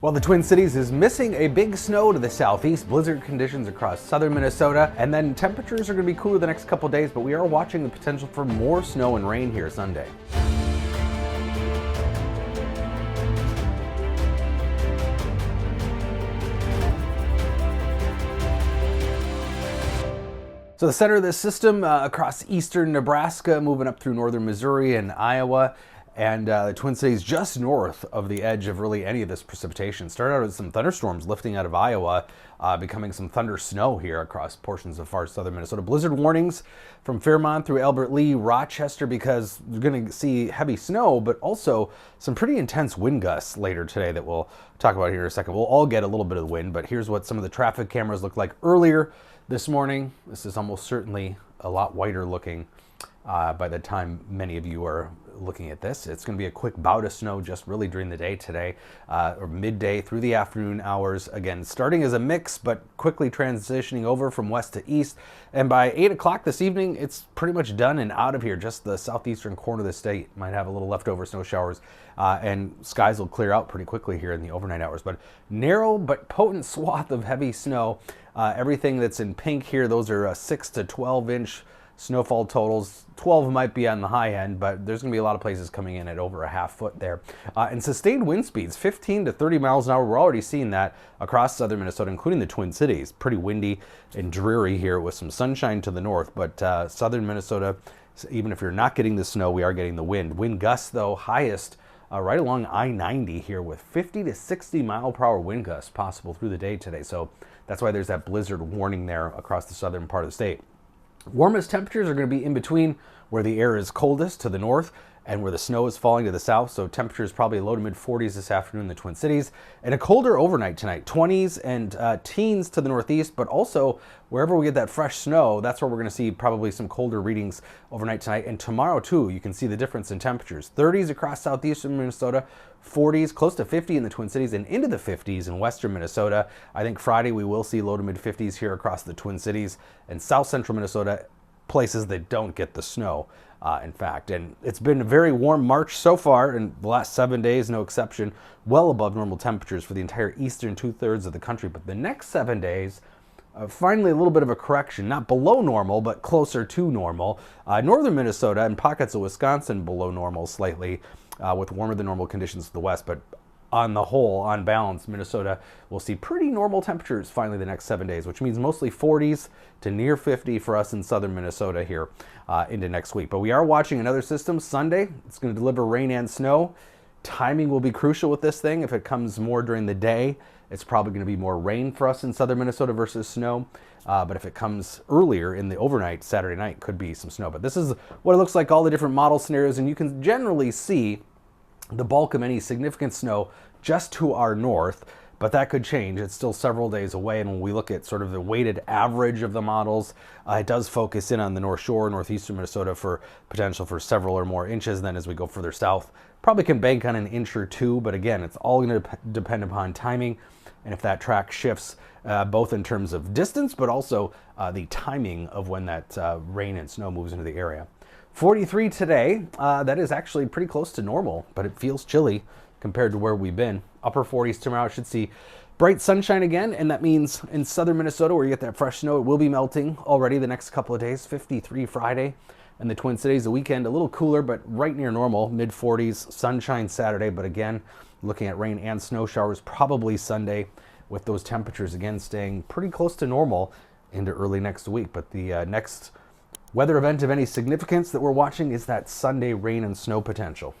Well, the Twin Cities is missing a big snow to the southeast, blizzard conditions across southern Minnesota, and then temperatures are going to be cooler the next couple days, but we are watching the potential for more snow and rain here Sunday. So the center of this system across eastern Nebraska, moving up through northern Missouri and Iowa, and the Twin Cities just north of the edge of really any of this precipitation. Started out with some thunderstorms lifting out of Iowa, becoming some thunder snow here across portions of far southern Minnesota. Blizzard warnings from Fairmont through Albert Lea, Rochester, because you're going to see heavy snow, but also some pretty intense wind gusts later today that we'll talk about here in a second. We'll all get a little bit of wind, but here's what some of the traffic cameras looked like earlier this morning. This is almost certainly a lot whiter looking by the time many of you are looking at this. It's going to be a quick bout of snow just really during the day today, or midday through the afternoon hours. Again, starting as a mix, but quickly transitioning over from west to east. And by 8 o'clock this evening, it's pretty much done and out of here. Just the southeastern corner of the state might have a little leftover snow showers, and skies will clear out pretty quickly here in the overnight hours. But narrow but potent swath of heavy snow. Everything that's in pink here, those are 6 to 12 inch snowfall totals. 12 might be on the high end, but there's going to be a lot of places coming in at over a half foot there. And sustained wind speeds, 15 to 30 miles an hour. We're already seeing that across southern Minnesota, including the Twin Cities. Pretty windy and dreary here with some sunshine to the north, but southern Minnesota, even if you're not getting the snow, we are getting the wind. Wind gusts, though, highest right along I-90 here with 50 to 60 mile per hour wind gusts possible through the day today. So that's why there's that blizzard warning there across the southern part of the state. Warmest temperatures are going to be in between where the air is coldest to the north and where the snow is falling to the south. So temperatures probably low to mid 40s this afternoon in the Twin Cities, and a colder overnight tonight, 20s and teens to the northeast, but also wherever we get that fresh snow, that's where we're going to see probably some colder readings overnight tonight. And tomorrow too, you can see the difference in temperatures. 30s across southeastern Minnesota, 40s, close to 50 in the Twin Cities, and into the 50s in western Minnesota. I think Friday we will see low to mid 50s here across the Twin Cities and south central Minnesota, places that don't get the snow, in fact. And it's been a very warm March so far, and the last 7 days, no exception, well above normal temperatures for the entire eastern 2/3 of the country. But the next 7 days, finally a little bit of a correction, not below normal, but closer to normal. Northern Minnesota and pockets of Wisconsin below normal slightly, with warmer than normal conditions to the west, but on the whole, on balance, Minnesota will see pretty normal temperatures finally the next 7 days, which means mostly 40s to near 50 for us in southern Minnesota here into next week. But we are watching another system Sunday. It's going to deliver rain and snow. Timing will be crucial with this thing. If it comes more during the day, it's probably going to be more rain for us in southern Minnesota versus snow. But if it comes earlier in the overnight, Saturday night, could be some snow. But this is what it looks like, all the different model scenarios, and you can generally see the bulk of any significant snow just to our north, but that could change. It's still several days away, and when we look at sort of the weighted average of the models, it does focus in on the North Shore, northeastern Minnesota, for potential for several or more inches. Then as we go further south, probably can bank on an inch or two, but again, it's all going to depend upon timing, and if that track shifts, both in terms of distance, but also the timing of when that rain and snow moves into the area. 43 today, that is actually pretty close to normal, but it feels chilly compared to where we've been. Upper 40s tomorrow, should see bright sunshine again, and that means in southern Minnesota where you get that fresh snow, it will be melting already the next couple of days. 53 Friday, and the Twin Cities, the weekend a little cooler, but right near normal, mid 40s, sunshine Saturday, but again, looking at rain and snow showers probably Sunday, with those temperatures again staying pretty close to normal into early next week. But the next weather event of any significance that we're watching is that Sunday rain and snow potential.